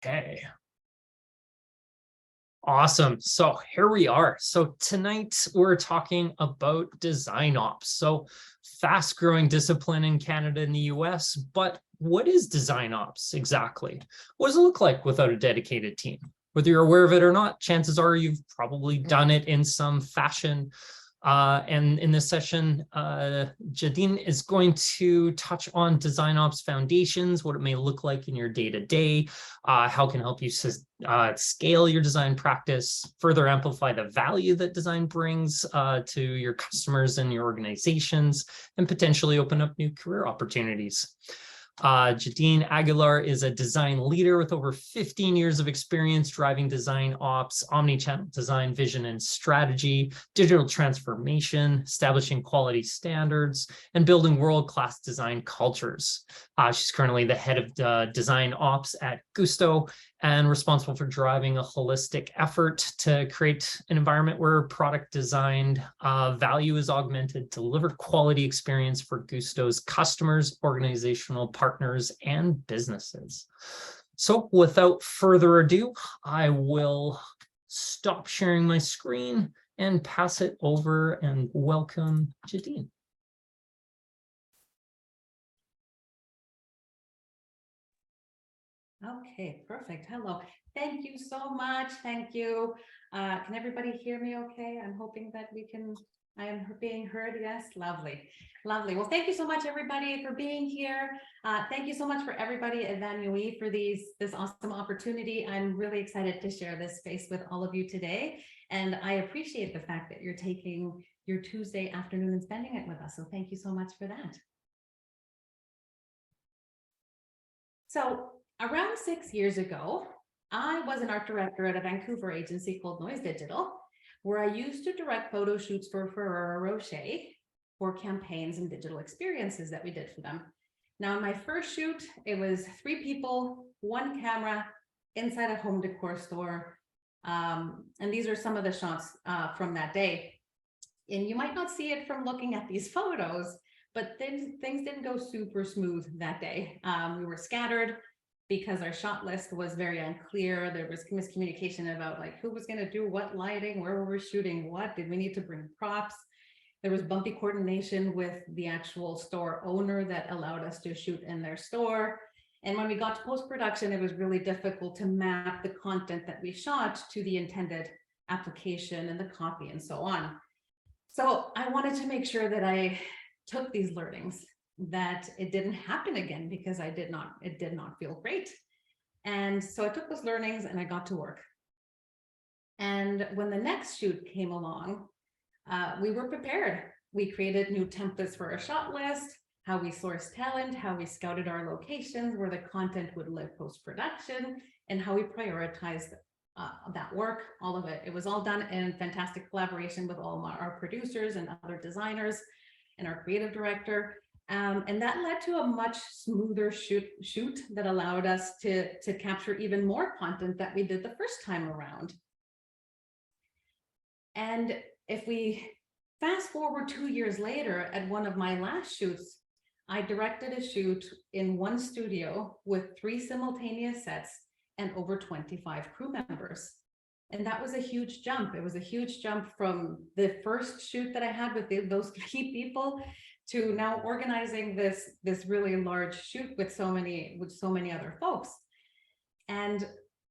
Okay. Awesome. So here we are. So tonight we're talking about DesignOps. So fast growing discipline in Canada and the US, but what is DesignOps exactly? What does it look like without a dedicated team? Whether you're aware of it or not, chances are you've probably done it in some fashion. And in this session, Jadyn is going to touch on DesignOps foundations, what it may look like in your day-to-day, how it can help you scale your design practice, further amplify the value that design brings to your customers and your organizations, and potentially open up new career opportunities. Jadyn Aguilar is a design leader with over 15 years of experience driving design ops, omnichannel design, vision and strategy, digital transformation, establishing quality standards, and building world-class design cultures. She's currently the head of design ops at Gusto and responsible for driving a holistic effort to create an environment where product design value is augmented, deliver quality experience for Gusto's customers, organizational partners, and businesses. So without further ado, I will stop sharing my screen and pass it over and welcome Jadyn. Okay, perfect. Hello. Thank you so much. Thank you. Can everybody hear me okay? I'm hoping that I am being heard. Yes, lovely. Lovely. Well, thank you so much, everybody, for being here. Thank you so much for everybody at DesignOps for this awesome opportunity. I'm really excited to share this space with all of you today. And I appreciate the fact that you're taking your Tuesday afternoon and spending it with us. So thank you so much for that. So around 6 years ago, I was an art director at a Vancouver agency called Noise Digital, where I used to direct photo shoots for Ferrero Rocher for campaigns and digital experiences that we did for them. Now, in my first shoot, it was 3 people, 1 camera inside a home decor store. And these are some of the shots from that day. And you might not see it from looking at these photos, but things didn't go super smooth that day. We were scattered because our shot list was very unclear. There was miscommunication about like who was going to do what lighting, where we were shooting what, did we need to bring props? There was bumpy coordination with the actual store owner that allowed us to shoot in their store. And when we got to post-production, it was really difficult to map the content that we shot to the intended application and the copy and so on. So I wanted to make sure that I took these learnings, that it didn't happen again, because it did not feel great. And so I took those learnings and I got to work. And when the next shoot came along, we were prepared. We created new templates for our shot list, how we sourced talent, how we scouted our locations, where the content would live post-production, and how we prioritized that work, all of it. It was all done in fantastic collaboration with all our producers and other designers and our creative director. And that led to a much smoother shoot that allowed us to capture even more content that we did the first time around. And if we fast forward 2 years later, at one of my last shoots, I directed a shoot in one studio with 3 simultaneous sets and over 25 crew members. And that was a huge jump. It was a huge jump from the first shoot that I had with those 3 people to now organizing this really large shoot with so many other folks. And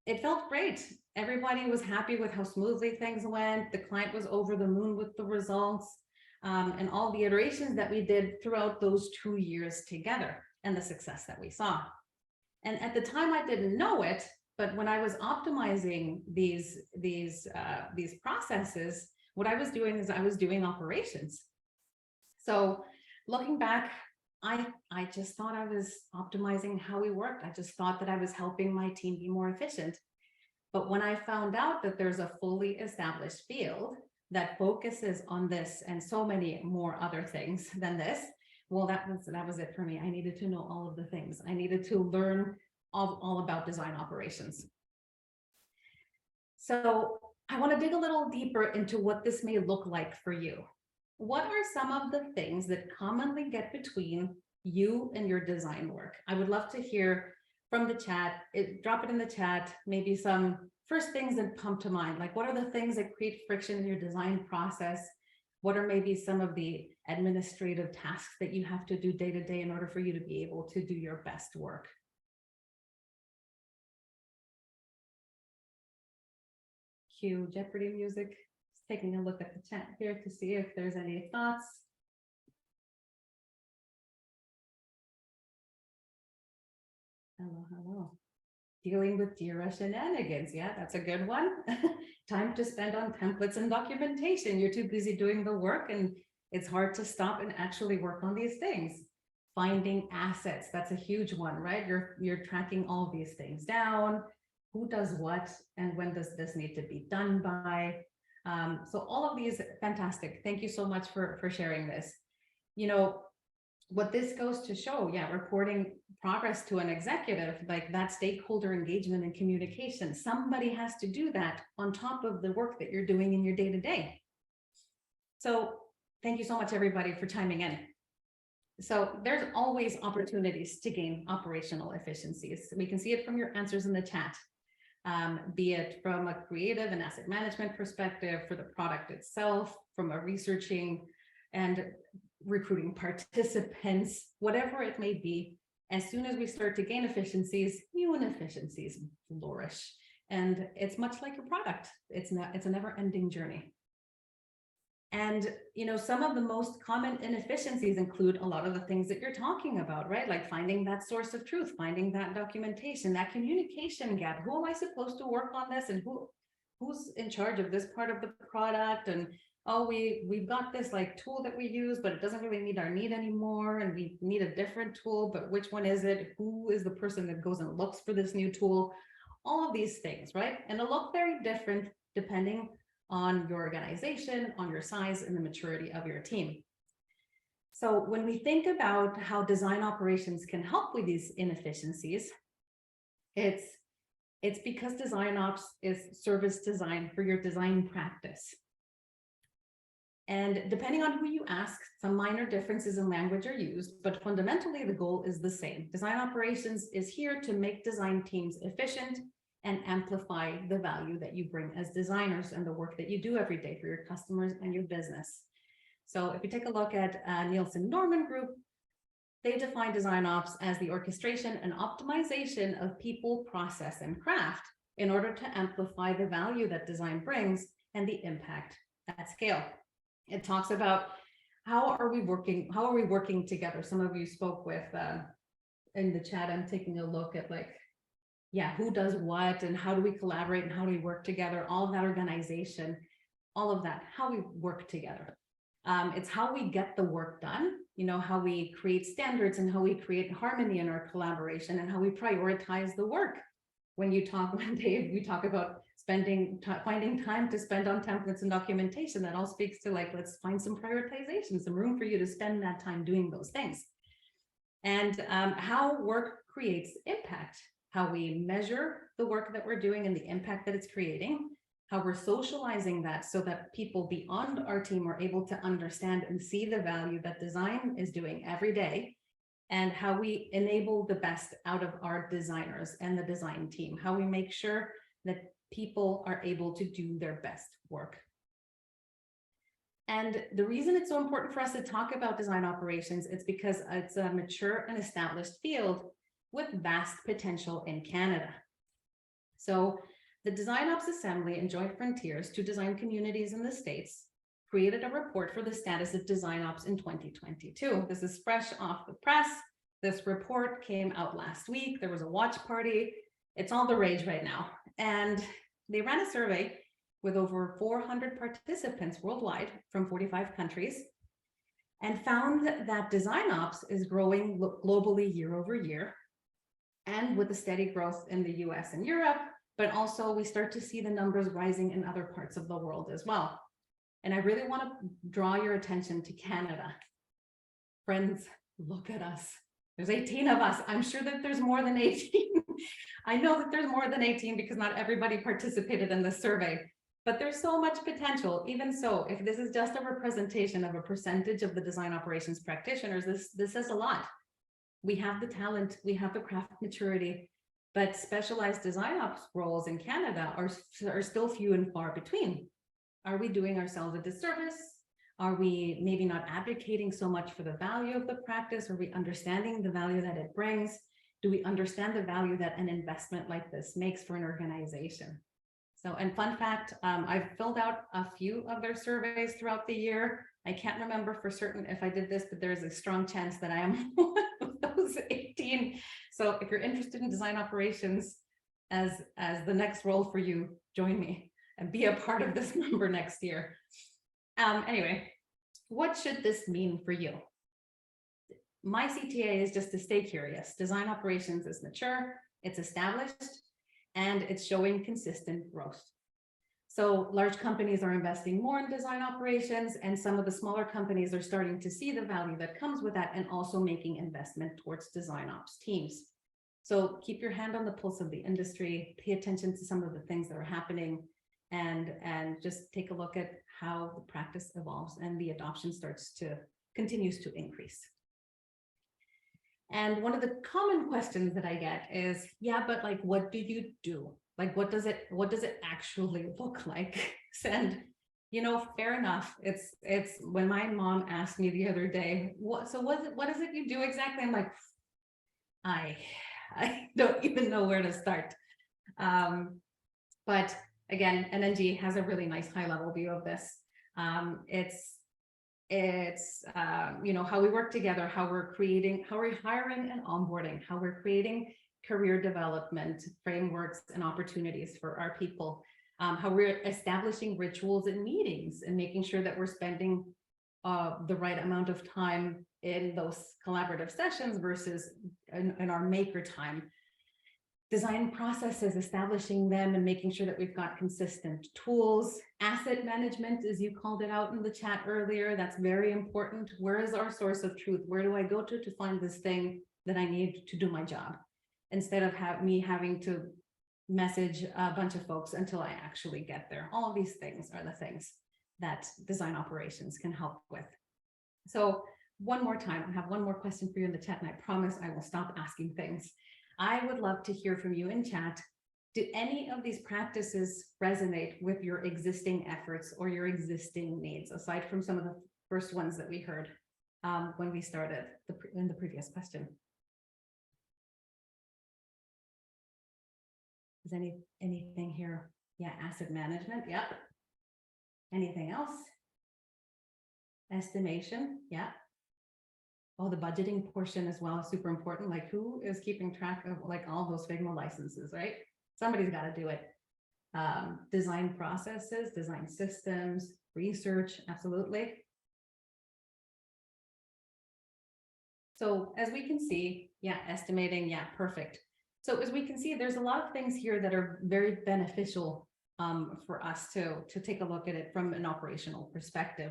it felt great. Everybody was happy with how smoothly things went. The client was over the moon with the results, and all the iterations that we did throughout those 2 years together, and the success that we saw. And at the time, I didn't know it, but when I was optimizing these processes, what I was doing is I was doing operations. So looking back, I just thought I was optimizing how we worked. I just thought that I was helping my team be more efficient. But when I found out that there's a fully established field that focuses on this and so many more other things than this, well, that was it for me. I needed to know all of the things. I needed to learn all about design operations. So I want to dig a little deeper into what this may look like for you. What are some of the things that commonly get between you and your design work? I would love to hear from the chat, drop it in the chat, maybe some first things that come to mind, like what are the things that create friction in your design process? What are maybe some of the administrative tasks that you have to do day to day in order for you to be able to do your best work? Cue Jeopardy music. Just taking a look at the chat here to see if there's any thoughts. Hello, hello. Dealing with Jira shenanigans. Yeah, that's a good one. Time to spend on templates and documentation. You're too busy doing the work and it's hard to stop and actually work on these things. Finding assets. That's a huge one, right? You're tracking all these things down. Who does what and when does this need to be done by? So all of these, fantastic. Thank you so much for sharing this. You know, what this goes to show, yeah, reporting progress to an executive, like that stakeholder engagement and communication, somebody has to do that on top of the work that you're doing in your day-to-day. So thank you so much, everybody, for chiming in. So there's always opportunities to gain operational efficiencies. We can see it from your answers in the chat, be it from a creative and asset management perspective, for the product itself, from a researching and recruiting participants, whatever it may be. As soon as we start to gain efficiencies, new inefficiencies flourish. And it's much like a product. It's a never-ending journey. And, you know, some of the most common inefficiencies include a lot of the things that you're talking about, right? Like finding that source of truth, finding that documentation, that communication gap. Who am I supposed to work on this? And who's in charge of this part of the product? And oh, we've got this like tool that we use, but it doesn't really meet our need anymore. And we need a different tool, but which one is it? Who is the person that goes and looks for this new tool? All of these things, right? And it'll look very different depending on your organization, on your size, and the maturity of your team. So when we think about how design operations can help with these inefficiencies, it's because DesignOps is service design for your design practice. And depending on who you ask, some minor differences in language are used, but fundamentally the goal is the same. Design operations is here to make design teams efficient and amplify the value that you bring as designers and the work that you do every day for your customers and your business. So if you take a look at Nielsen Norman Group, they define DesignOps as the orchestration and optimization of people, process, and craft in order to amplify the value that design brings and the impact at scale. It talks about how are we working together. Some of you spoke with in the chat. I'm taking a look at like, yeah, who does what and how do we collaborate and how do we work together, all of that organization, all of that, how we work together. It's how we get the work done, you know, how we create standards and how we create harmony in our collaboration and how we prioritize the work. When you talk, Dave, we talk about finding time to spend on templates and documentation. That all speaks to like, let's find some prioritization, some room for you to spend that time doing those things. And how work creates impact, how we measure the work that we're doing and the impact that it's creating, how we're socializing that so that people beyond our team are able to understand and see the value that design is doing every day, and how we enable the best out of our designers and the design team, how we make sure that people are able to do their best work. And the reason it's so important for us to talk about design operations is because it's a mature and established field with vast potential in Canada. So the DesignOps Assembly and Joint Frontiers, two design communities in the States, created a report for the status of DesignOps in 2022. This is fresh off the press. This report came out last week. There was a watch party. It's all the rage right now. And they ran a survey with over 400 participants worldwide from 45 countries and found that DesignOps is growing globally year over year, and with a steady growth in the US and Europe, but also we start to see the numbers rising in other parts of the world as well. And I really want to draw your attention to Canada. Friends, look at us. There's 18 of us. I'm sure that there's more than 18. I know that there's more than 18 because not everybody participated in the survey, but there's so much potential. Even so, if this is just a representation of a percentage of the design operations practitioners, this says a lot. We have the talent, we have the craft maturity, but specialized design ops roles in Canada are still few and far between. Are we doing ourselves a disservice? Are we maybe not advocating so much for the value of the practice? Are we understanding the value that it brings? Do we understand the value that an investment like this makes for an organization? So, and fun fact, I've filled out a few of their surveys throughout the year. I can't remember for certain if I did this, but there's a strong chance that I am one of those 18. So if you're interested in design operations as the next role for you, join me and be a part of this number next year. Anyway, what should this mean for you? My CTA is just to stay curious. Design operations is mature, it's established, and it's showing consistent growth. So large companies are investing more in design operations, and some of the smaller companies are starting to see the value that comes with that and also making investment towards design ops teams. So keep your hand on the pulse of the industry, pay attention to some of the things that are happening, and just take a look at how the practice evolves and the adoption continues to increase. And one of the common questions that I get is, yeah, but like, what do you do? Like, what does it actually look like? And, you know, fair enough. It's when my mom asked me the other day, what is it you do exactly? I'm like, I don't even know where to start. But again, NNG has a really nice high level view of this. It's you know, how we work together, how we're hiring and onboarding, how we're creating career development frameworks and opportunities for our people, how we're establishing rituals and meetings and making sure that we're spending the right amount of time in those collaborative sessions versus in our maker time. Design processes, establishing them and making sure that we've got consistent tools. Asset management, as you called it out in the chat earlier, that's very important. Where is our source of truth? Where do I go to find this thing that I need to do my job? Instead of me having to message a bunch of folks until I actually get there. All of these things are the things that design operations can help with. So one more time, I have one more question for you in the chat, and I promise I will stop asking things. I would love to hear from you in chat. Do any of these practices resonate with your existing efforts or your existing needs, aside from some of the first ones that we heard when we started in the previous question? Is anything here? Yeah, asset management. Yep. Anything else? Estimation. Yeah. Oh, the budgeting portion as well is super important. Like, who is keeping track of like all those Figma licenses, right? Somebody's got to do it. Design processes, design systems, research, absolutely. So as we can see, yeah, estimating, yeah, perfect. So as we can see, there's a lot of things here that are very beneficial for us to take a look at it from an operational perspective.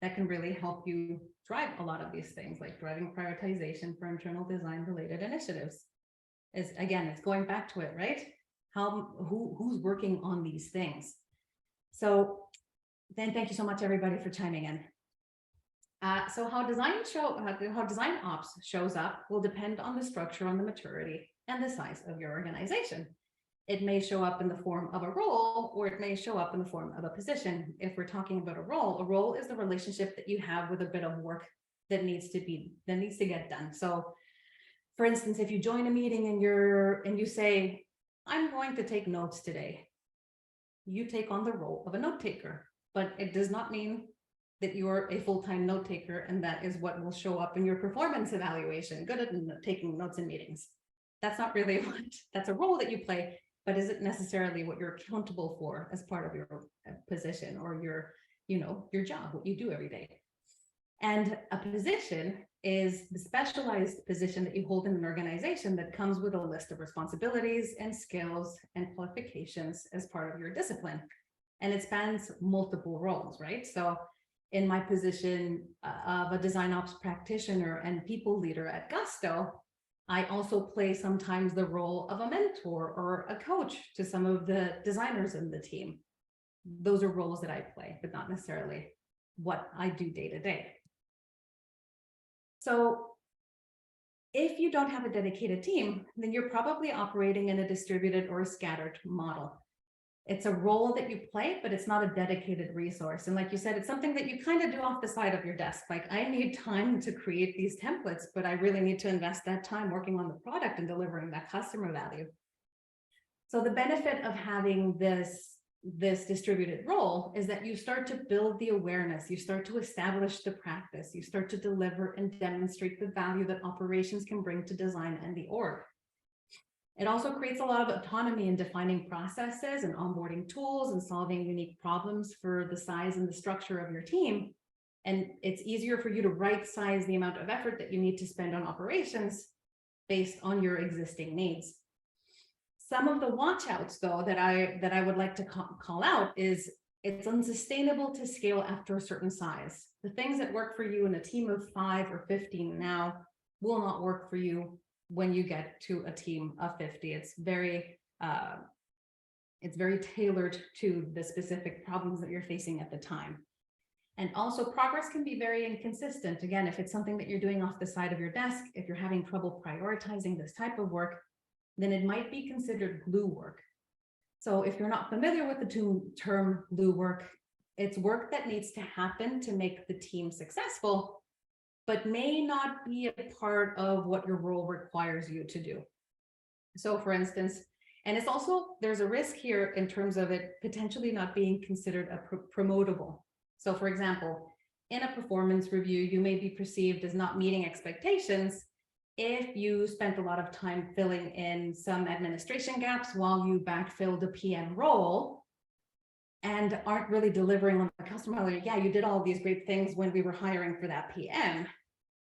That can really help you drive a lot of these things, like driving prioritization for internal design related initiatives. Again, it's going back to it, right? Who's working on these things? So then thank you so much, everybody, for chiming in. So how design ops shows up will depend on the structure, on the maturity, and the size of your organization. It may show up in the form of a role, or it may show up in the form of a position. If we're talking about a role is the relationship that you have with a bit of work that needs to get done. So for instance, if you join a meeting and you say, I'm going to take notes today, you take on the role of a note taker, but it does not mean that you're a full-time note taker and that is what will show up in your performance evaluation. Good at taking notes in meetings. That's not really that's a role that you play, but is it necessarily what you're accountable for as part of your position or your job, what you do every day? And a position is the specialized position that you hold in an organization that comes with a list of responsibilities and skills and qualifications as part of your discipline. And it spans multiple roles, right? So in my position of a design ops practitioner and people leader at Gusto, I also play sometimes the role of a mentor or a coach to some of the designers in the team. Those are roles that I play, but not necessarily what I do day to day. So If you don't have a dedicated team, then you're probably operating in a distributed or a scattered model. It's a role that you play, but it's not a dedicated resource. And like you said, it's something that you kind of do off the side of your desk. Like, I need time to create these templates, but I really need to invest that time working on the product and delivering that customer value. So the benefit of having this distributed role is that you start to build the awareness, you start to establish the practice, you start to deliver and demonstrate the value that operations can bring to design and the org. It also creates a lot of autonomy in defining processes and onboarding tools and solving unique problems for the size and the structure of your team. And it's easier for you to right size the amount of effort that you need to spend on operations based on your existing needs. Some of the watchouts, though, that I would like to call out is it's unsustainable to scale after a certain size. The things that work for you in a team of 5 or 15 now will not work for you when you get to a team of 50. It's very tailored to the specific problems that you're facing at the time. And also, progress can be very inconsistent. Again, if it's something that you're doing off the side of your desk, if you're having trouble prioritizing this type of work, then it might be considered glue work. So if you're not familiar with the term glue work, it's work that needs to happen to make the team successful, but may not be a part of what your role requires you to do. So for instance, and it's also, there's a risk here in terms of it potentially not being considered a promotable. So for example, in a performance review, you may be perceived as not meeting expectations if you spent a lot of time filling in some administration gaps while you backfilled a PM role and aren't really delivering on the customer value. Yeah, you did all these great things when we were hiring for that PM,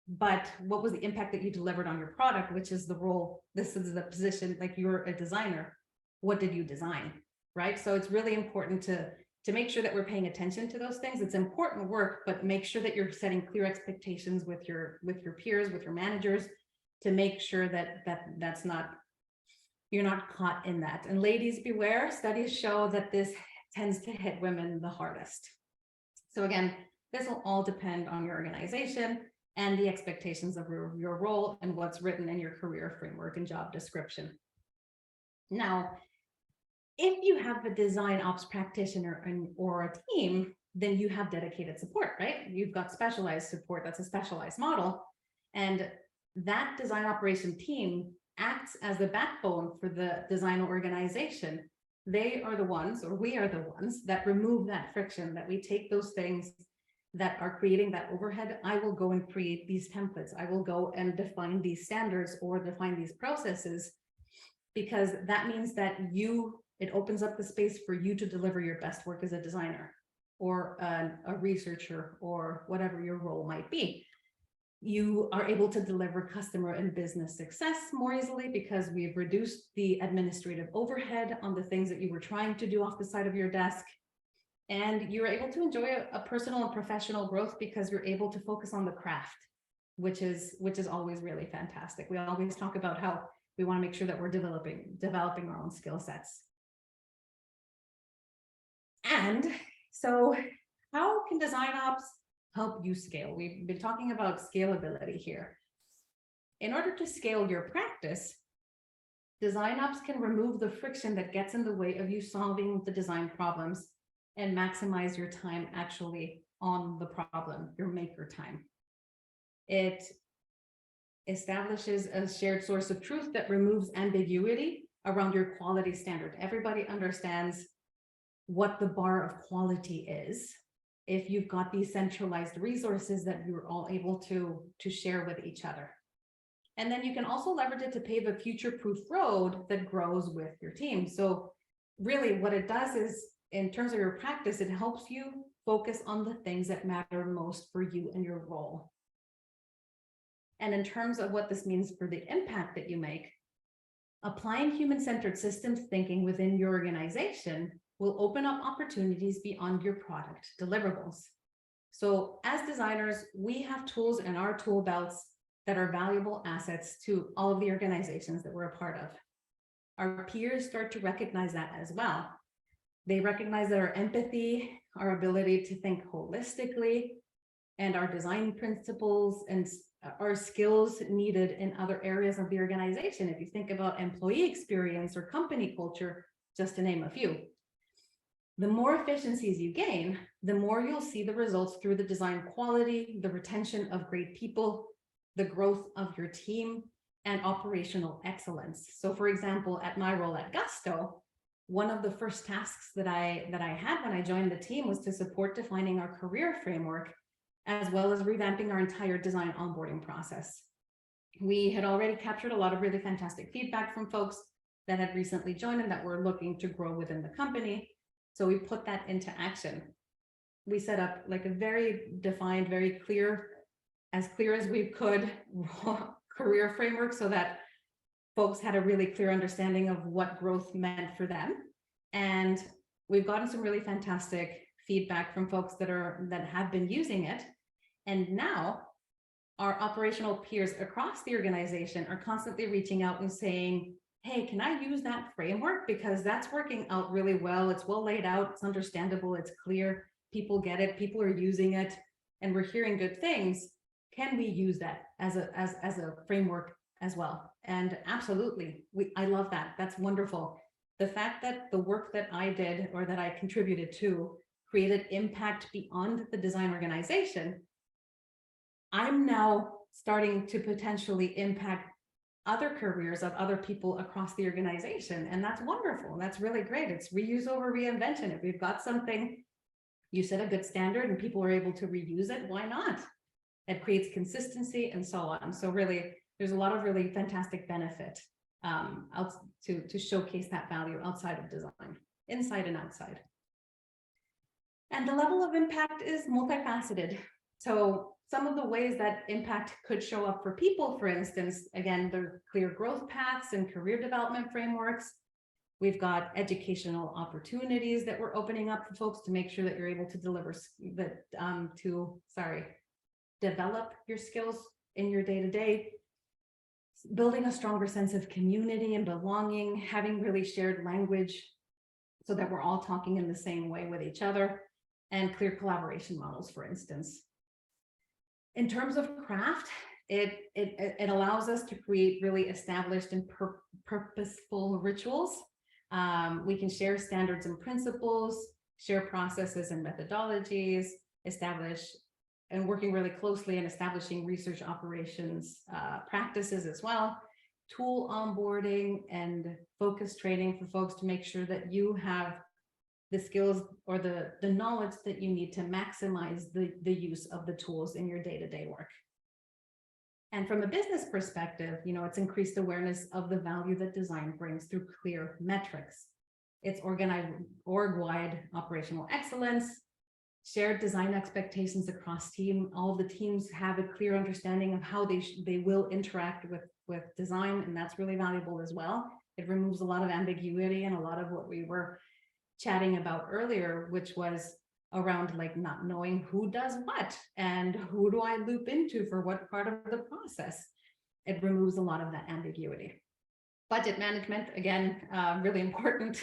but what was the impact that you delivered on your product, which is the role, this is the position, like you're a designer. What did you design, right? So it's really important to make sure that we're paying attention to those things. It's important work, but make sure that you're setting clear expectations with your peers, with your managers, to make sure that that's not, you're not caught in that. And ladies beware, studies show that this tends to hit women the hardest. So again, this will all depend on your organization and the expectations of your role and what's written in your career framework and job description. Now, if you have a design ops practitioner or a team, then you have dedicated support, right? You've got specialized support. That's a specialized model. And that design operation team acts as the backbone for the design organization. They are the ones, or we are the ones, that remove that friction, that we take those things that are creating that overhead. I will go and create these templates. I will go and define these standards or define these processes, because that means that it opens up the space for you to deliver your best work as a designer or a researcher or whatever your role might be. You are able to deliver customer and business success more easily because we've reduced the administrative overhead on the things that you were trying to do off the side of your desk. And you're able to enjoy a personal and professional growth because you're able to focus on the craft, which is always really fantastic. We always talk about how we want to make sure that we're developing our own skill sets. And so how can DesignOps help you scale? We've been talking about scalability here. In order to scale your practice, DesignOps can remove the friction that gets in the way of you solving the design problems and maximize your time actually on the problem, your maker time. It establishes a shared source of truth that removes ambiguity around your quality standard. Everybody understands what the bar of quality is if you've got these centralized resources that you're all able to share with each other. And then you can also leverage it to pave a future-proof road that grows with your team. So really what it does is, in terms of your practice, it helps you focus on the things that matter most for you and your role. And in terms of what this means for the impact that you make, applying human-centered systems thinking within your organization will open up opportunities beyond your product deliverables. So as designers, we have tools in our tool belts that are valuable assets to all of the organizations that we're a part of. Our peers start to recognize that as well. They recognize that our empathy, our ability to think holistically, and our design principles and our skills needed in other areas of the organization. If you think about employee experience or company culture, just to name a few. The more efficiencies you gain, the more you'll see the results through the design quality, the retention of great people, the growth of your team, and operational excellence. So for example, at my role at Gusto, one of the first tasks that I had when I joined the team was to support defining our career framework, as well as revamping our entire design onboarding process. We had already captured a lot of really fantastic feedback from folks that had recently joined and that were looking to grow within the company. So we put that into action. We set up like a very defined, very clear as we could, career framework so that folks had a really clear understanding of what growth meant for them. And we've gotten some really fantastic feedback from folks that have been using it. And now our operational peers across the organization are constantly reaching out and saying, hey, can I use that framework? Because that's working out really well. It's well laid out, it's understandable, it's clear, people get it, people are using it, and we're hearing good things. Can we use that as a framework as well? And absolutely, I love that. That's wonderful. The fact that the work that I did or that I contributed to created impact beyond the design organization, I'm now starting to potentially impact other careers of other people across the organization. And that's wonderful. That's really great. It's reuse over reinvention. If we've got something, you set a good standard and people are able to reuse it, why not? It creates consistency and so on. So really, there's a lot of really fantastic benefit to showcase that value outside of design, inside and outside. And the level of impact is multifaceted. So some of the ways that impact could show up for people, for instance, again, there are clear growth paths and career development frameworks. We've got educational opportunities that we're opening up for folks to make sure that you're able to develop your skills in your day-to-day, building a stronger sense of community and belonging, having really shared language so that we're all talking in the same way with each other, and clear collaboration models, for instance. In terms of craft, it allows us to create really established and purposeful rituals. We can share standards and principles, share processes and methodologies, establish and working really closely and establishing research operations practices as well, tool onboarding and focus training for folks to make sure that you have the skills or the knowledge that you need to maximize the use of the tools in your day-to-day work. And from a business perspective, it's increased awareness of the value that design brings through clear metrics. It's organized org-wide operational excellence, shared design expectations across team. All of the teams have a clear understanding of how they will interact with design, and that's really valuable as well. It removes a lot of ambiguity and a lot of what we were chatting about earlier, which was around like not knowing who does what and who do I loop into for what part of the process. It removes a lot of that ambiguity. Budget management, again, really important.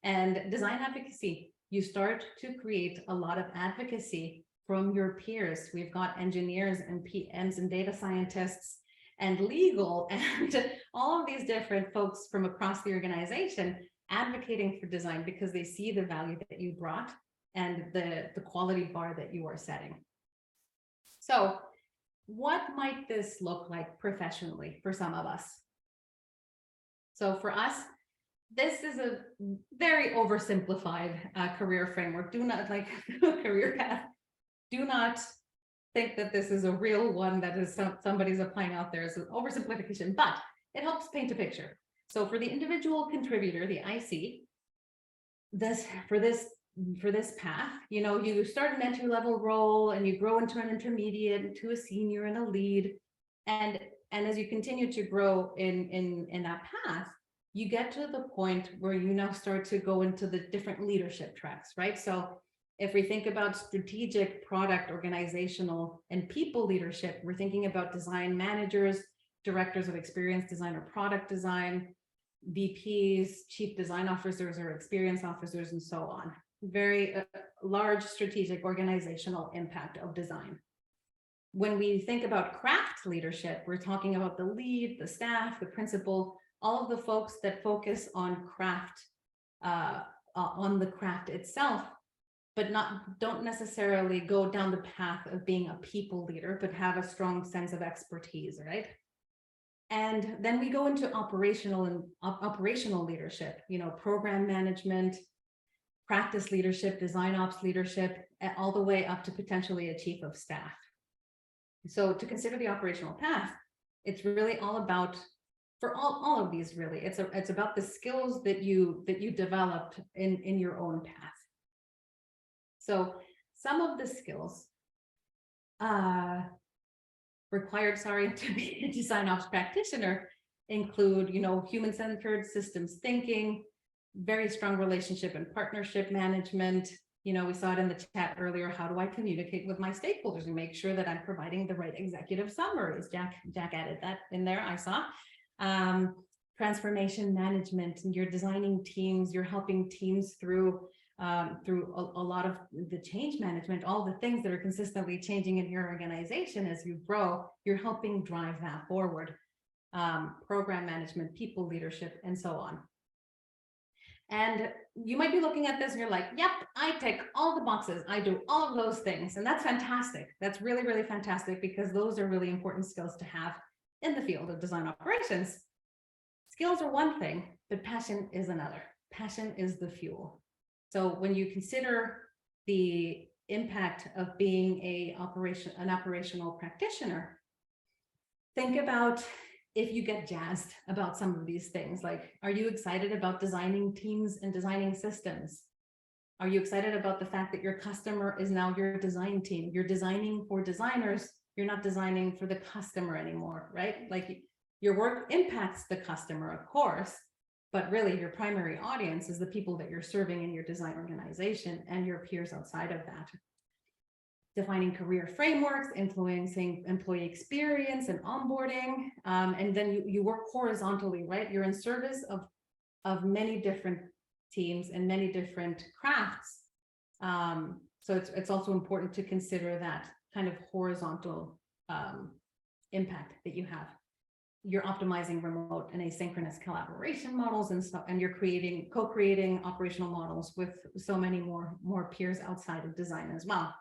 And design advocacy. You start to create a lot of advocacy from your peers. We've got engineers and PMs and data scientists and legal and all of these different folks from across the organization advocating for design because they see the value that you brought and the quality bar that you are setting. So what might this look like professionally for some of us? So for us, this is a very oversimplified career framework. Do not like career path. Do not think that this is a real one that is somebody's applying out there as an oversimplification, but it helps paint a picture. So for the individual contributor, the IC, for this path, you start an entry-level role and you grow into an intermediate, to a senior and a lead, and as you continue to grow in that path, you get to the point where you now start to go into the different leadership tracks, right? So if we think about strategic, product, organizational, and people leadership, we're thinking about design managers, directors of experience design or product design, VPs, chief design officers or experience officers, and so on. Very large strategic organizational impact of design. when we think about craft leadership, we're talking about the lead, the staff, the principal, all of the folks that focus on craft, on the craft itself, but don't necessarily go down the path of being a people leader, but have a strong sense of expertise, right? And then we go into operational leadership, program management, practice leadership, design ops leadership, all the way up to potentially a chief of staff. So to consider the operational path, it's really all about, for all of these, really, it's about the skills that you developed in your own path. So some of the skills required, to be a design ops practitioner include, human-centered systems thinking, very strong relationship and partnership management. We saw it in the chat earlier. How do I communicate with my stakeholders and make sure that I'm providing the right executive summaries? Jack added that in there, I saw. Transformation management, and you're designing teams, you're helping teams through a lot of the change management, all the things that are consistently changing in your organization as you grow, you're helping drive that forward. Program management, people leadership, and so on. And you might be looking at this and you're like, yep, I tick all the boxes. I do all of those things. And that's fantastic. That's really, really fantastic, because those are really important skills to have in the field of design operations. Skills are one thing, but passion is another. Passion is the fuel. So when you consider the impact of being an operational practitioner, think about if you get jazzed about some of these things. Like, are you excited about designing teams and designing systems? Are you excited about the fact that your customer is now your design team? You're designing for designers. You're not designing for the customer anymore, right? Like, your work impacts the customer, of course, but really your primary audience is the people that you're serving in your design organization and your peers outside of that. Defining career frameworks, influencing employee experience and onboarding. And then you work horizontally, right? You're in service of many different teams and many different crafts. So it's also important to consider that kind of horizontal impact that you have. You're optimizing remote and asynchronous collaboration models and stuff, and you're co-creating operational models with so many more peers outside of design as well.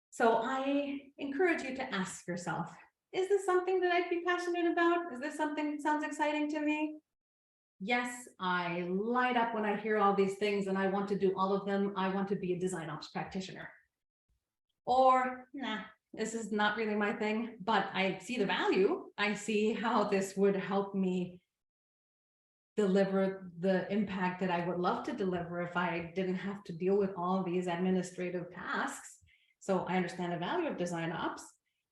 So I encourage you to ask yourself, is this something that I'd be passionate about? Is this something that sounds exciting to me? Yes, I light up when I hear all these things and I want to do all of them. I want to be a design ops practitioner. Or, nah, this is not really my thing, but I see the value. I see how this would help me deliver the impact that I would love to deliver if I didn't have to deal with all these administrative tasks. So I understand the value of design ops,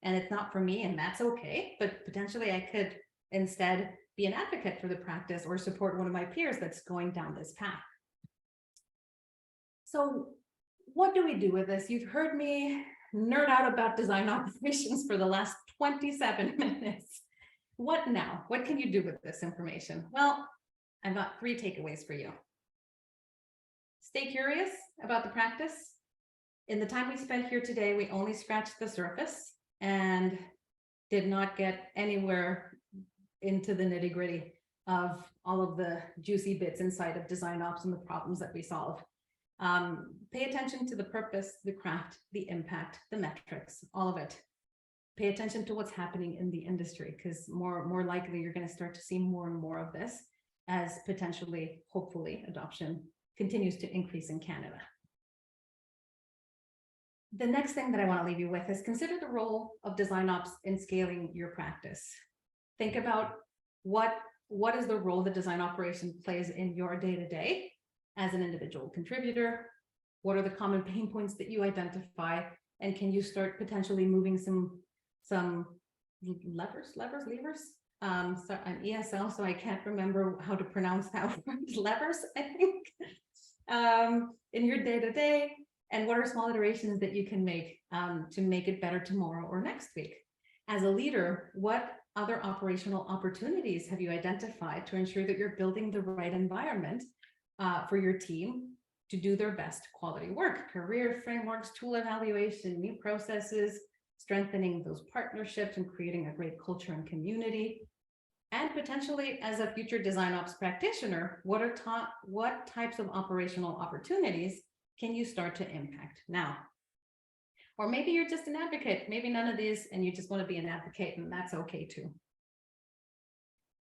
and it's not for me, and that's okay. But potentially I could instead be an advocate for the practice or support one of my peers that's going down this path. So what do we do with this? You've heard me nerd out about design operations for the last 27 minutes. What now? What can you do with this information? Well, I've got 3 takeaways for you. Stay curious about the practice. In the time we spent here today, we only scratched the surface and did not get anywhere into the nitty-gritty of all of the juicy bits inside of design ops and the problems that we solve. Pay attention to the purpose, the craft, the impact, the metrics, all of it. Pay attention to what's happening in the industry, because more likely you're going to start to see more and more of this as potentially, hopefully, adoption continues to increase in Canada. The next thing that I want to leave you with is consider the role of design ops in scaling your practice. Think about what is the role that design operation plays in your day-to-day as an individual contributor. What are the common pain points that you identify, and can you start potentially moving some levers? So I'm ESL, so I can't remember how to pronounce that word. Levers, I think, in your day-to-day. And what are small iterations that you can make to make it better tomorrow or next week? As a leader, what other operational opportunities have you identified to ensure that you're building the right environment for your team to do their best quality work? Career frameworks, tool evaluation, new processes, strengthening those partnerships and creating a great culture and community. And potentially as a future design ops practitioner, what types of operational opportunities can you start to impact now? Or maybe you're just an advocate, maybe none of these, and you just want to be an advocate, and that's okay too.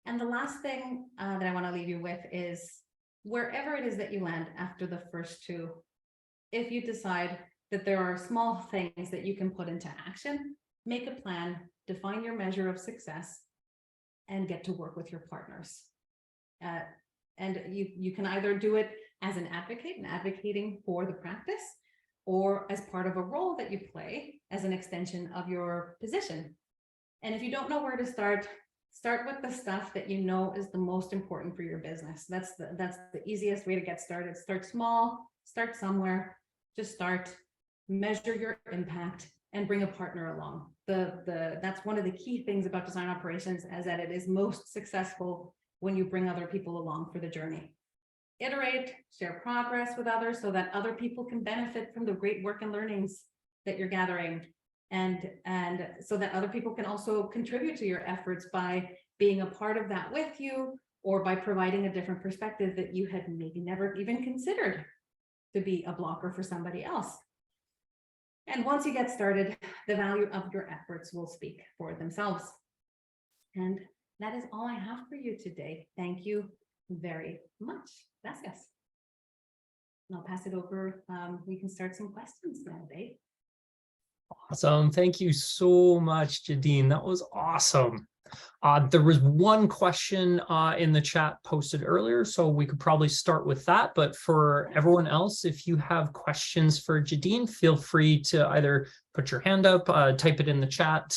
And the last thing that I want to leave you with is wherever it is that you land after the first two, if you decide that there are small things that you can put into action, make a plan, define your measure of success, and get to work with your partners. And you can either do it as an advocate and advocating for the practice, or as part of a role that you play as an extension of your position. And if you don't know where to start with the stuff that you know is the most important for your business. That's the easiest way to get started. Start small, start somewhere, just start, measure your impact, and bring a partner along. That's one of the key things about design operations, is that it is most successful when you bring other people along for the journey. Iterate, share progress with others so that other people can benefit from the great work and learnings that you're gathering, and so that other people can also contribute to your efforts by being a part of that with you, or by providing a different perspective that you had maybe never even considered to be a blocker for somebody else. And once you get started, the value of your efforts will speak for themselves. And that is all I have for you today. Thank you very much. Gracias. And I'll pass it over. We can start some questions now, Dave. Awesome. Thank you so much, Jadyn. That was awesome. There was one question in the chat posted earlier, so we could probably start with that. But for everyone else, if you have questions for Jadyn, feel free to either put your hand up, type it in the chat.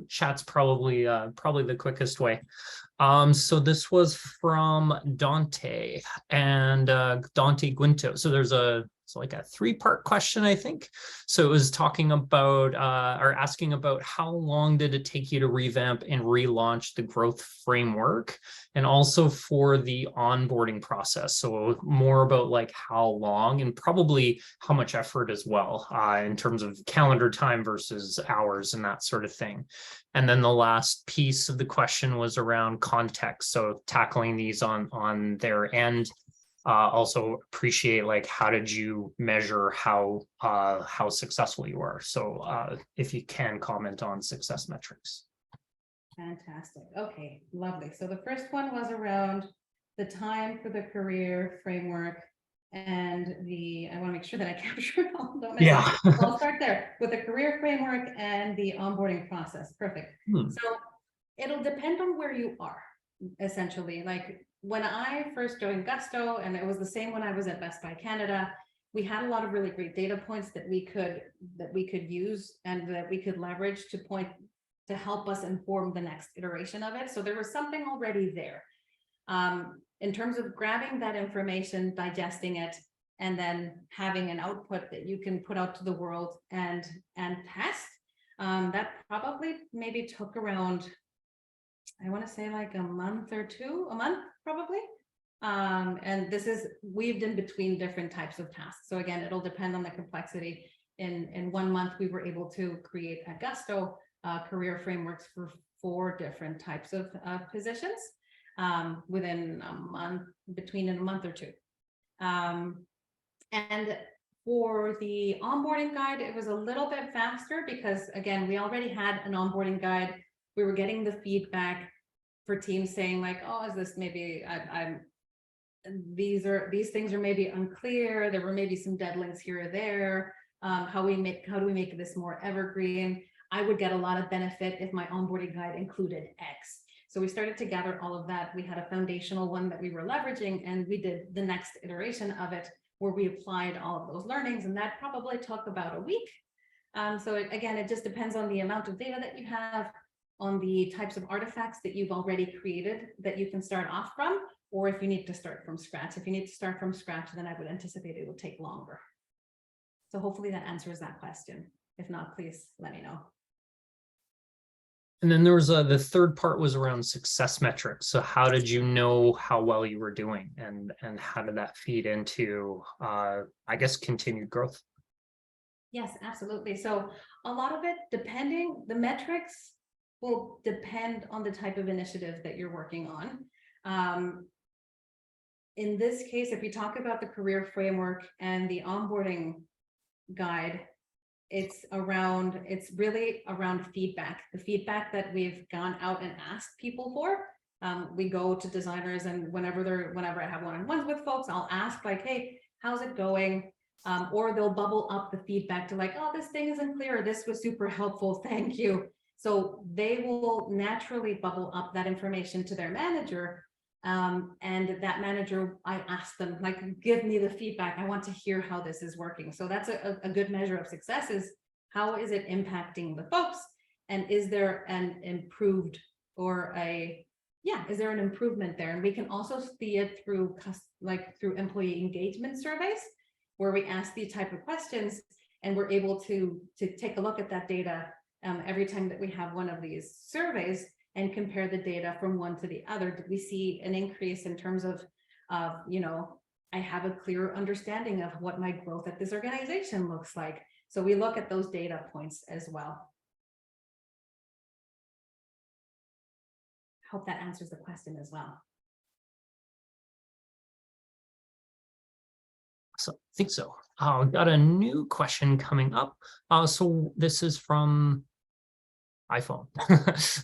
Chat's probably the quickest way. So this was from Dante and Dante Guinto. So there's like a three-part question, I think. So it was talking about or asking about how long did it take you to revamp and relaunch the growth framework, and also for the onboarding process. So more about like how long and probably how much effort as well in terms of calendar time versus hours and that sort of thing. And then the last piece of the question was around context. So tackling these on their end. Also appreciate like how did you measure how successful you are. So if you can comment on success metrics. Fantastic. Okay, lovely. So the first one was around the time for the career framework, and I want to make sure that I capture it all. Don't miss Yeah. it. I'll start there with the career framework and the onboarding process. Perfect. So it'll depend on where you are, essentially. Like when I first joined Gusto, and it was the same when I was at Best Buy Canada, we had a lot of really great data points that we could use and that we could leverage to help us inform the next iteration of it. So there was something already there. In terms of grabbing that information, digesting it, and then having an output that you can put out to the world and test, that probably maybe took around, I want to say like a month probably. And this is weaved in between different types of tasks. So again, it'll depend on the complexity. In 1 month, we were able to create at Gusto career frameworks for 4 different types of positions within a month, between a month or 2. And for the onboarding guide, it was a little bit faster because again, we already had an onboarding guide. We were getting the feedback for teams saying like, oh, is this maybe these things are maybe unclear. There were maybe some dead links here or there. How do we make this more evergreen? I would get a lot of benefit if my onboarding guide included X. So we started to gather all of that. We had a foundational one that we were leveraging, and we did the next iteration of it where we applied all of those learnings, and that probably took about a week. So again, it just depends on the amount of data that you have, on the types of artifacts that you've already created that you can start off from, or if you need to start from scratch. If you need to start from scratch, then I would anticipate it will take longer. So hopefully that answers that question. If not, please let me know. And then there was the third part was around success metrics. So how did you know how well you were doing, and how did that feed into, I guess, continued growth? Yes, absolutely. So a lot of it, the metrics will depend on the type of initiative that you're working on. In this case, if we talk about the career framework and the onboarding guide, it's really around feedback, the feedback that we've gone out and asked people for. We go to designers, and whenever I have one-on-ones with folks, I'll ask like, hey, how's it going? Or they'll bubble up the feedback to like, oh, this thing isn't clear. This was super helpful. Thank you. So they will naturally bubble up that information to their manager. And that manager, I ask them, like, give me the feedback. I want to hear how this is working. So that's a good measure of success, is how is it impacting the folks? And is there an improved or is there an improvement there? And we can also see it through employee engagement surveys, where we ask these type of questions, and we're able to take a look at that data every time that we have one of these surveys, and compare the data from one to the other. Did we see an increase in terms of, I have a clear understanding of what my growth at this organization looks like. So we look at those data points as well. Hope that answers the question as well. So I think so. Got a new question coming up. So this is from iPhone.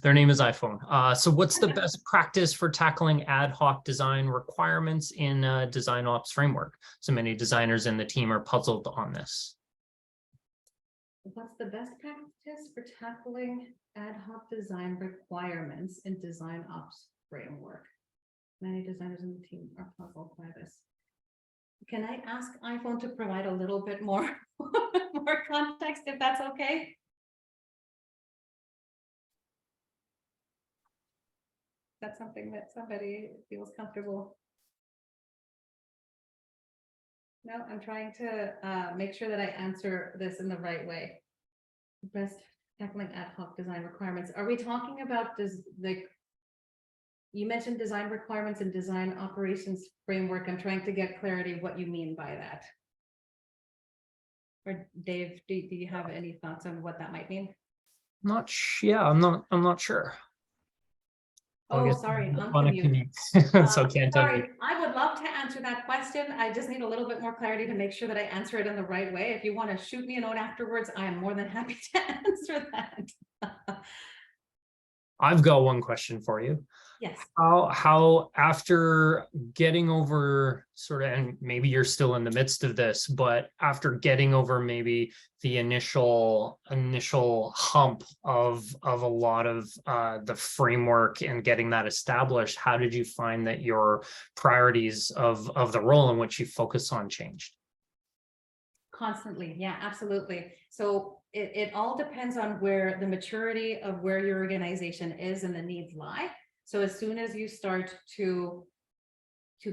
Their name is iPhone. So what's the best practice for tackling ad hoc design requirements in a DesignOps framework? So many designers in the team are puzzled on this. What's the best practice for tackling ad hoc design requirements in DesignOps framework? Many designers in the team are puzzled by this. Can I ask iPhone to provide a little bit more, more context, if that's okay? That's something that somebody feels comfortable. No, I'm trying to make sure that I answer this in the right way. Best tackling ad hoc design requirements. Are we talking about you mentioned design requirements and design operations framework? I'm trying to get clarity what you mean by that. Or Dave, do you have any thoughts on what that might mean? Yeah, I'm not sure. Oh, sorry, So can't sorry, I would love to answer that question. I just need a little bit more clarity to make sure that I answer it in the right way. If you want to shoot me a note afterwards, I am more than happy to answer that. I've got one question for you. Yes. How after getting over sort of, and maybe you're still in the midst of this, but after getting over maybe the initial hump of a lot of the framework and getting that established, how did you find that your priorities of the role in which you focus on changed? Constantly. Yeah, absolutely. So it all depends on where the maturity of where your organization is and the needs lie. So as soon as you start to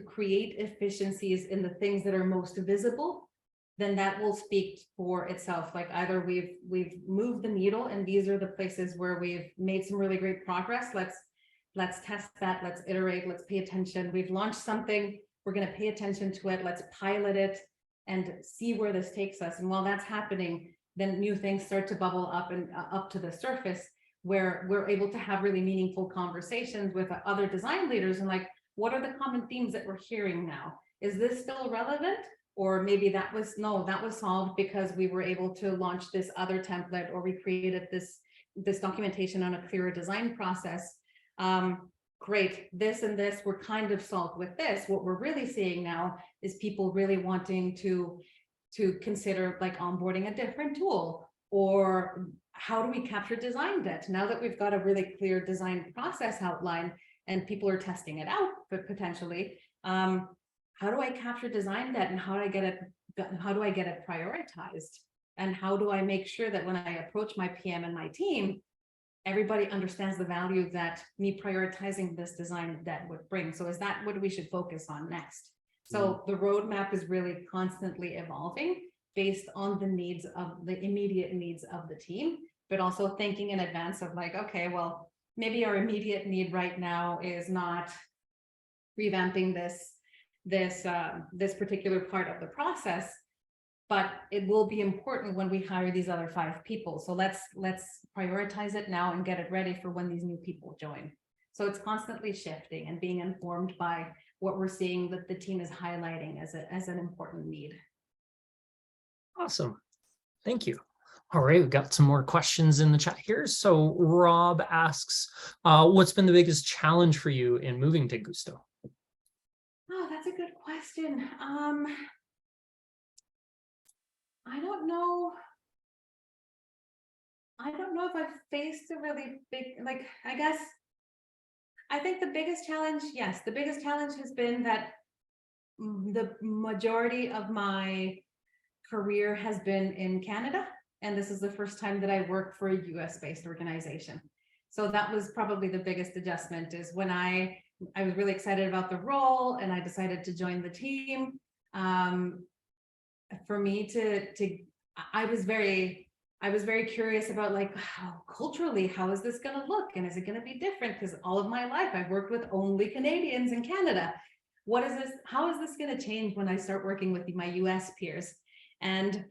create efficiencies in the things that are most visible, then that will speak for itself. Like either we've moved the needle, and these are the places where we've made some really great progress. Let's test that. Let's iterate. Let's pay attention. We've launched something. We're going to pay attention to it. Let's pilot it and see where this takes us. And while that's happening, then new things start to bubble up and up to the surface, where we're able to have really meaningful conversations with other design leaders and like, what are the common themes that we're hearing now? Is this still relevant? Or maybe that was solved because we were able to launch this other template, or we created this documentation on a clearer design process. Great, this and this were kind of solved with this. What we're really seeing now is people really wanting to consider like onboarding a different tool, or how do we capture design debt now that we've got a really clear design process outline and people are testing it out, but potentially, how do I capture design debt, and how do I get it prioritized, and how do I make sure that when I approach my PM and my team, everybody understands the value that me prioritizing this design debt would bring? So is that what we should focus on next? So the roadmap is really constantly evolving based on the immediate needs of the team, but also thinking in advance of like, okay, well, maybe our immediate need right now is not revamping this particular part of the process, but it will be important when we hire these other 5 people. So let's prioritize it now and get it ready for when these new people join. So it's constantly shifting and being informed by what we're seeing that the team is highlighting as an important need. Awesome. Thank you. All right, we've got some more questions in the chat here. So Rob asks, what's been the biggest challenge for you in moving to Gusto? Oh, that's a good question. I don't know. I don't know if I've faced a really big, like, I think the biggest challenge, yes, the biggest challenge has been that the majority of my career has been in Canada. And this is the first time that I work for a US-based organization. So that was probably the biggest adjustment, is when I was really excited about the role and I decided to join the team. For me I was very curious about, like, culturally, how is this going to look? And is it going to be different? Because all of my life I've worked with only Canadians in Canada. What is this? How is this going to change when I start working with my US peers? And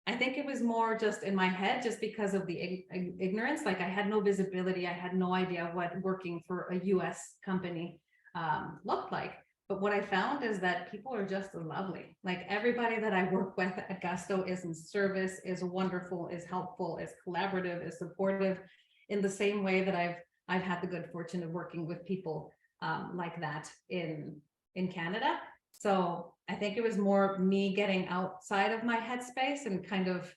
I think it was more just in my head, just because of the ignorance. Like, I had no visibility. I had no idea what working for a US company looked like. But what I found is that people are just lovely. Like, everybody that I work with at Gusto is in service, is wonderful, is helpful, is collaborative, is supportive, in the same way that I've had the good fortune of working with people like that in Canada. So I think it was more me getting outside of my headspace and kind of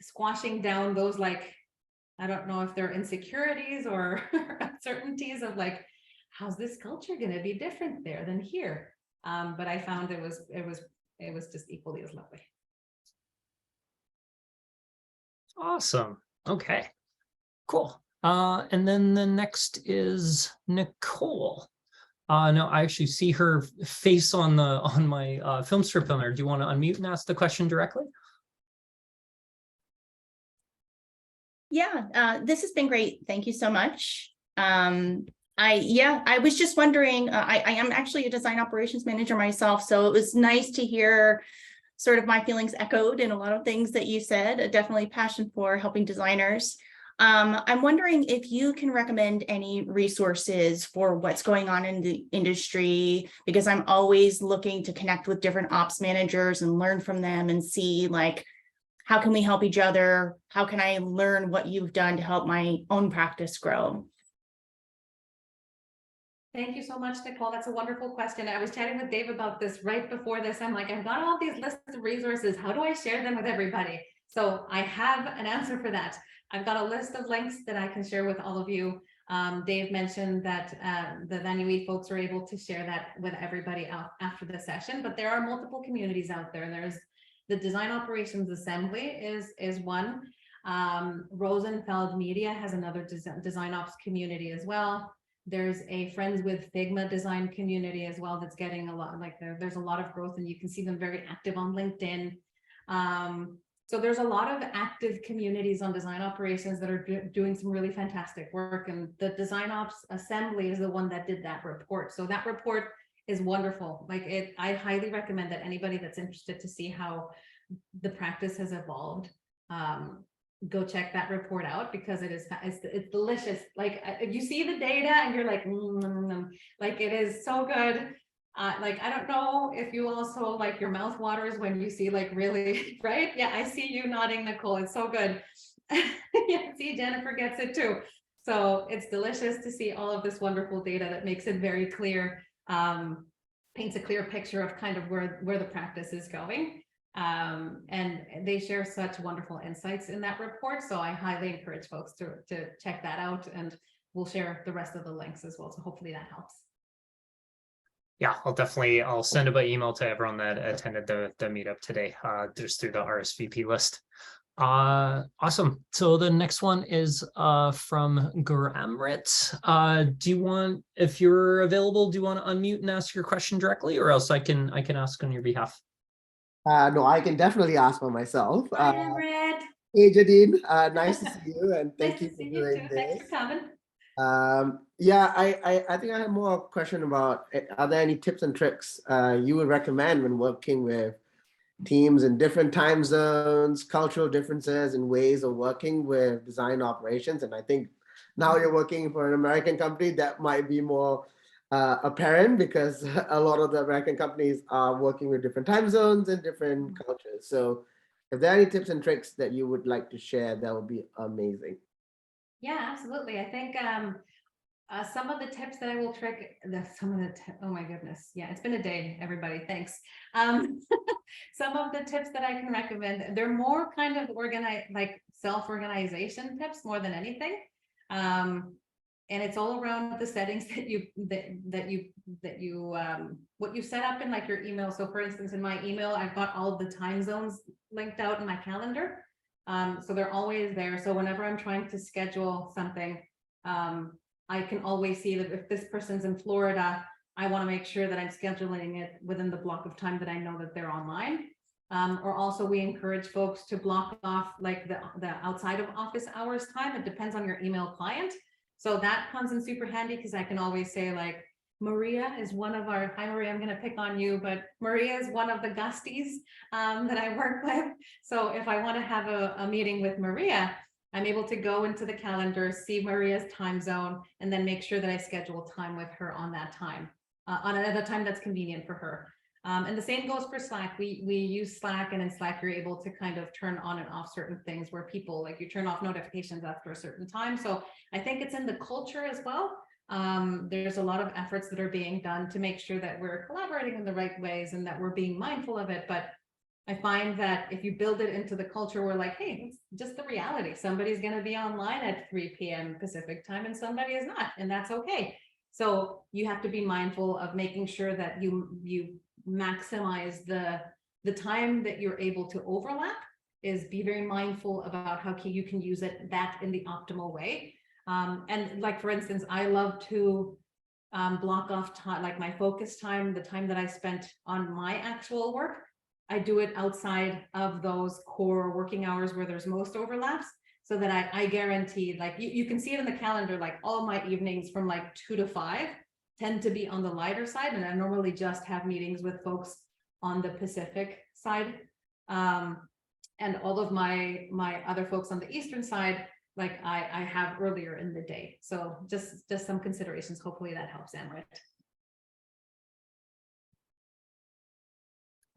squashing down those, like, I don't know if they're insecurities or uncertainties of, like, how's this culture going to be different there than here? But I found it was just equally as lovely. Awesome. Okay, cool. And then the next is Nicole. No, I actually see her face on my film strip on there. Do you want to unmute and ask the question directly? Yeah, this has been great. Thank you so much. I was just wondering, I am actually a design operations manager myself, so it was nice to hear sort of my feelings echoed in a lot of things that you said. Definitely passion for helping designers. I'm wondering if you can recommend any resources for what's going on in the industry, because I'm always looking to connect with different ops managers and learn from them and see, like, how can we help each other? How can I learn what you've done to help my own practice grow? Thank you so much, Nicole. That's a wonderful question. I was chatting with Dave about this right before this. I'm like, I've got all these lists of resources. How do I share them with everybody? So I have an answer for that. I've got a list of links that I can share with all of you. Dave mentioned that the Vanui folks are able to share that with everybody out after the session, but there are multiple communities out there. There's the Design Operations Assembly is one. Rosenfeld Media has another design ops community as well. There's a Friends with Figma design community as well that's getting a lot, like, there's a lot of growth, and you can see them very active on LinkedIn. So there's a lot of active communities on design operations that are doing some really fantastic work. And the Design Ops Assembly is the one that did that report. So that report is wonderful. Like, I highly recommend that anybody that's interested to see how the practice has evolved, go check that report out, because it's delicious. Like, you see the data and you're like, like, it is so good. Like, I don't know if you also, like, your mouth waters when you see, like, really, right? Yeah, I see you nodding, Nicole. It's so good. Yeah, see, Jennifer gets it too. So it's delicious to see all of this wonderful data that makes it very clear, paints a clear picture of kind of where the practice is going. And they share such wonderful insights in that report. So I highly encourage folks to check that out, and we'll share the rest of the links as well. So hopefully that helps. Yeah, I'll send it by email to everyone that attended the meetup today, just through the RSVP list. Awesome. So the next one is from Gramrit. Do you want, if you're available, do you want to unmute and ask your question directly, or else I can ask on your behalf? No, I can definitely ask for myself. Hi, Gramrit. Hey, Jadyn, nice to see you, and thank you Nice for to see you doing too. this. Thanks for coming. Yeah, I think I have more question about, are there any tips and tricks you would recommend when working with teams in different time zones, cultural differences, and ways of working with design operations. And I think now you're working for an American company that might be more apparent because a lot of the American companies are working with different time zones and different cultures. So if there are any tips and tricks that you would like to share, that would be amazing. Yeah, absolutely. I think some of the tips that I will oh my goodness. Yeah, it's been a day, everybody. Thanks. Some of the tips that I can recommend, they're more kind of like self-organization tips more than anything. And it's all around the settings what you set up in like your email. So for instance, in my email, I've got all the time zones linked out in my calendar. So they're always there. So whenever I'm trying to schedule something, I can always see that if this person's in Florida, I want to make sure that I'm scheduling it within the block of time that I know that they're online. Or also we encourage folks to block off like the outside of office hours time. It depends on your email client. So that comes in super handy because I can always say like, Maria is one of our, hi Maria, I'm going to pick on you, but Maria is one of the gusties that I work with. So if I want to have a meeting with Maria, I'm able to go into the calendar, see Maria's time zone, and then make sure that I schedule time with her on that time, at a time that's convenient for her. And the same goes for Slack. We use Slack, and in Slack, you're able to kind of turn on and off certain things where people, like you turn off notifications after a certain time. So I think it's in the culture as well. There's a lot of efforts that are being done to make sure that we're collaborating in the right ways and that we're being mindful of it. But I find that if you build it into the culture, we're like, hey, it's just the reality. Somebody's going to be online at 3 p.m. Pacific time and somebody is not, and that's okay. So you have to be mindful of making sure that you maximize the time that you're able to overlap. Is be very mindful about how you can use it that in the optimal way. And like, for instance, I love to block off time, like my focus time, the time that I spent on my actual work. I do it outside of those core working hours where there's most overlaps, so that I guarantee, like you can see it in the calendar, like all my evenings from like 2 to 5 tend to be on the lighter side. And I normally just have meetings with folks on the Pacific side. And all of my other folks on the Eastern side, like I have earlier in the day. So just some considerations. Hopefully that helps, Amrit.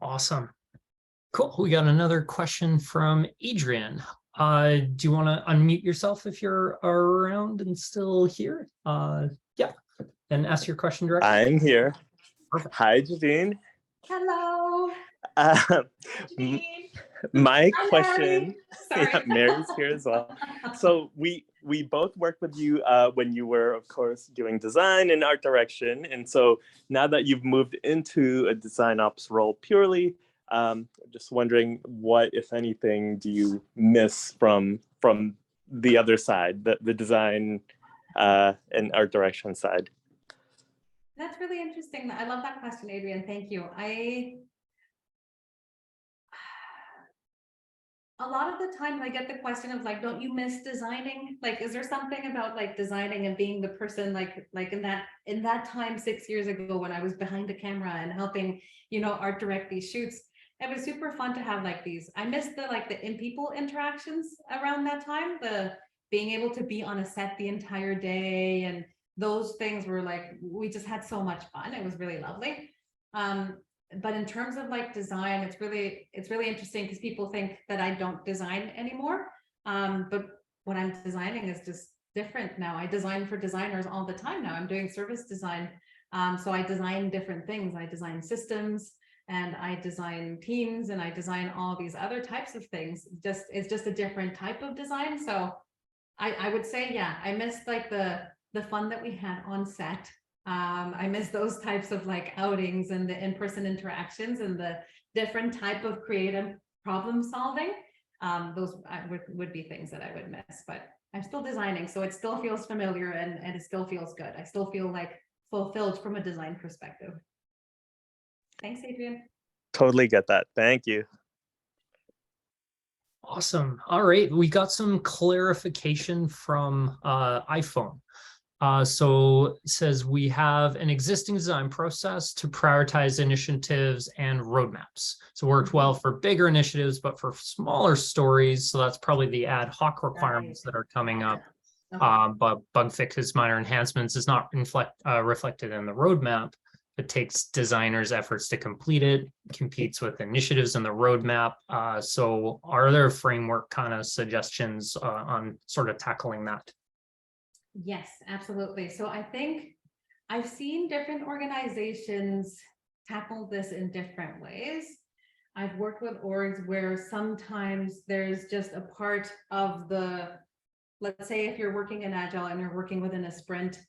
Awesome. Cool. We got another question from Adrian. Do you want to unmute yourself if you're around and still here? Yeah, and ask your question directly. I'm here. Perfect. Hi, Jadyn. Hello. My Hi, question, Mary. yeah, Mary's here as well. So we both worked with you when you were, of course, doing design and art direction. And so now that you've moved into a design ops role purely, just wondering what, if anything, do you miss from the other side, the design and art direction side? That's really interesting. I love that question, Adrian. Thank you. A lot of the time I get the question of like, don't you miss designing? Like, is there something about like designing and being the person like in that time 6 years ago when I was behind the camera and helping, art direct these shoots? It was super fun to have like these. I missed the in-people interactions around that time, the being able to be on a set the entire day, and those things were like, we just had so much fun. It was really lovely. But in terms of like design, it's really interesting because people think that I don't design anymore. But what I'm designing is just different now. I design for designers all the time now. I'm doing service design. So I design different things. I design systems, and I design teams, and I design all these other types of things. It's just a different type of design. So I would say, yeah, I missed like the fun that we had on set. I miss those types of like outings and the in-person interactions and the different type of creative problem solving. Those would be things that I would miss, but I'm still designing, so it still feels familiar and it still feels good. I still feel like fulfilled from a design perspective. Thanks, Adrian. Totally get that. Thank you. Awesome. All right. We got some clarification from iPhone. So it says we have an existing design process to prioritize initiatives and roadmaps. So worked well for bigger initiatives, but for smaller stories, so that's probably the ad hoc requirements that are coming up. Okay. But bug fixes, minor enhancements is not reflected in the roadmap. It takes designers' efforts to complete it, competes with initiatives in the roadmap. So are there framework kind of suggestions on sort of tackling that? Yes, absolutely. So I think I've seen different organizations tackle this in different ways. I've worked with orgs where sometimes there's just a part of the, let's say if you're working in Agile and you're working within a sprint,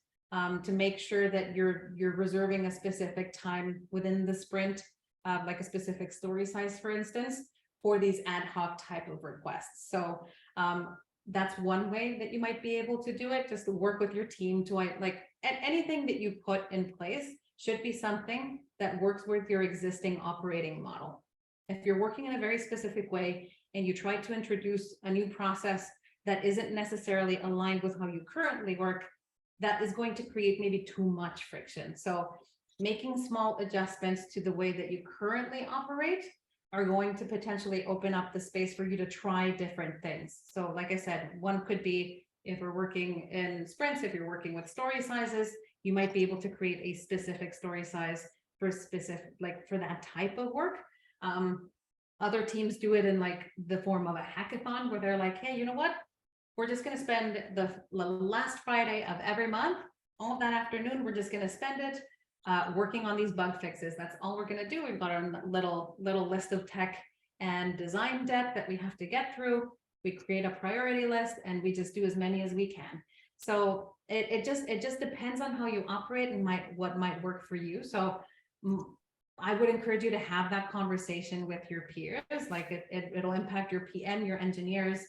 to make sure that you're reserving a specific time within the sprint, like a specific story size, for instance, for these ad hoc type of requests. So that's one way that you might be able to do it, just to work with your team to like anything that you put in place should be something that works with your existing operating model. If you're working in a very specific way and you try to introduce a new process that isn't necessarily aligned with how you currently work, that is going to create maybe too much friction. So making small adjustments to the way that you currently operate are going to potentially open up the space for you to try different things. So like I said, one could be if we're working in sprints, if you're working with story sizes, you might be able to create a specific story size for specific, like for that type of work. Other teams do it in like the form of a hackathon where they're like, hey, you know what? We're just going to spend the last Friday of every month, all of that afternoon, we're just going to spend it working on these bug fixes. That's all we're going to do. We've got our little list of tech and design debt that we have to get through. We create a priority list and we just do as many as we can. So it just depends on how you operate and what might work for you. So I would encourage you to have that conversation with your peers. Like it'll impact your PM, your engineers.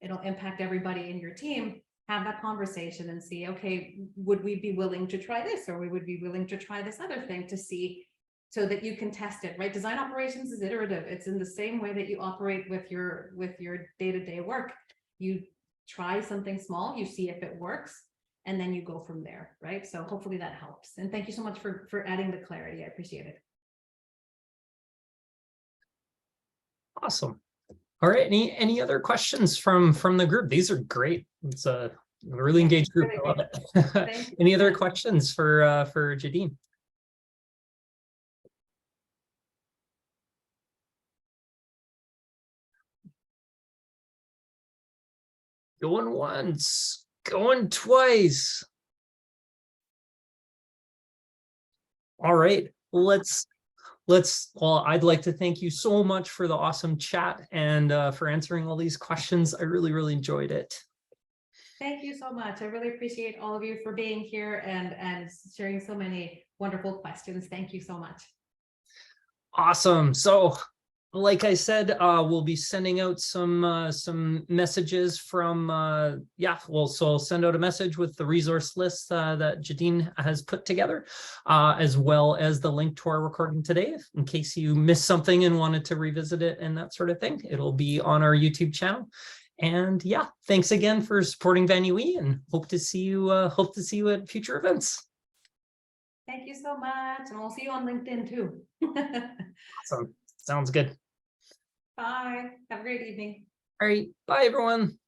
It'll impact everybody in your team. Have that conversation and see, okay, would we be willing to try this, or we would be willing to try this other thing to see, so that you can test it, right? Design operations is iterative. It's in the same way that you operate with your day-to-day work. You try something small, you see if it works, and then you go from there, right? So hopefully that helps. And thank you so much for adding the clarity. I appreciate it. Awesome. All right. Any other questions from the group? These are great. It's a really engaged group. I love it. Any other questions for Jadyn? Going once, going twice. All right, well, I'd like to thank you so much for the awesome chat and for answering all these questions. I really enjoyed it. Thank you so much. I really appreciate all of you for being here and sharing so many wonderful questions. Thank you so much. Awesome. So like I said, we'll be sending out some messages from so I'll send out a message with the resource list that Jadyn has put together, as well as the link to our recording today, in case you missed something and wanted to revisit it and that sort of thing. It'll be on our YouTube channel. And yeah, thanks again for supporting VanuE, and hope to see you at future events. Thank you so much, and we'll see you on LinkedIn too. Awesome. Sounds good. Bye. Have a great evening. All right. Bye, everyone.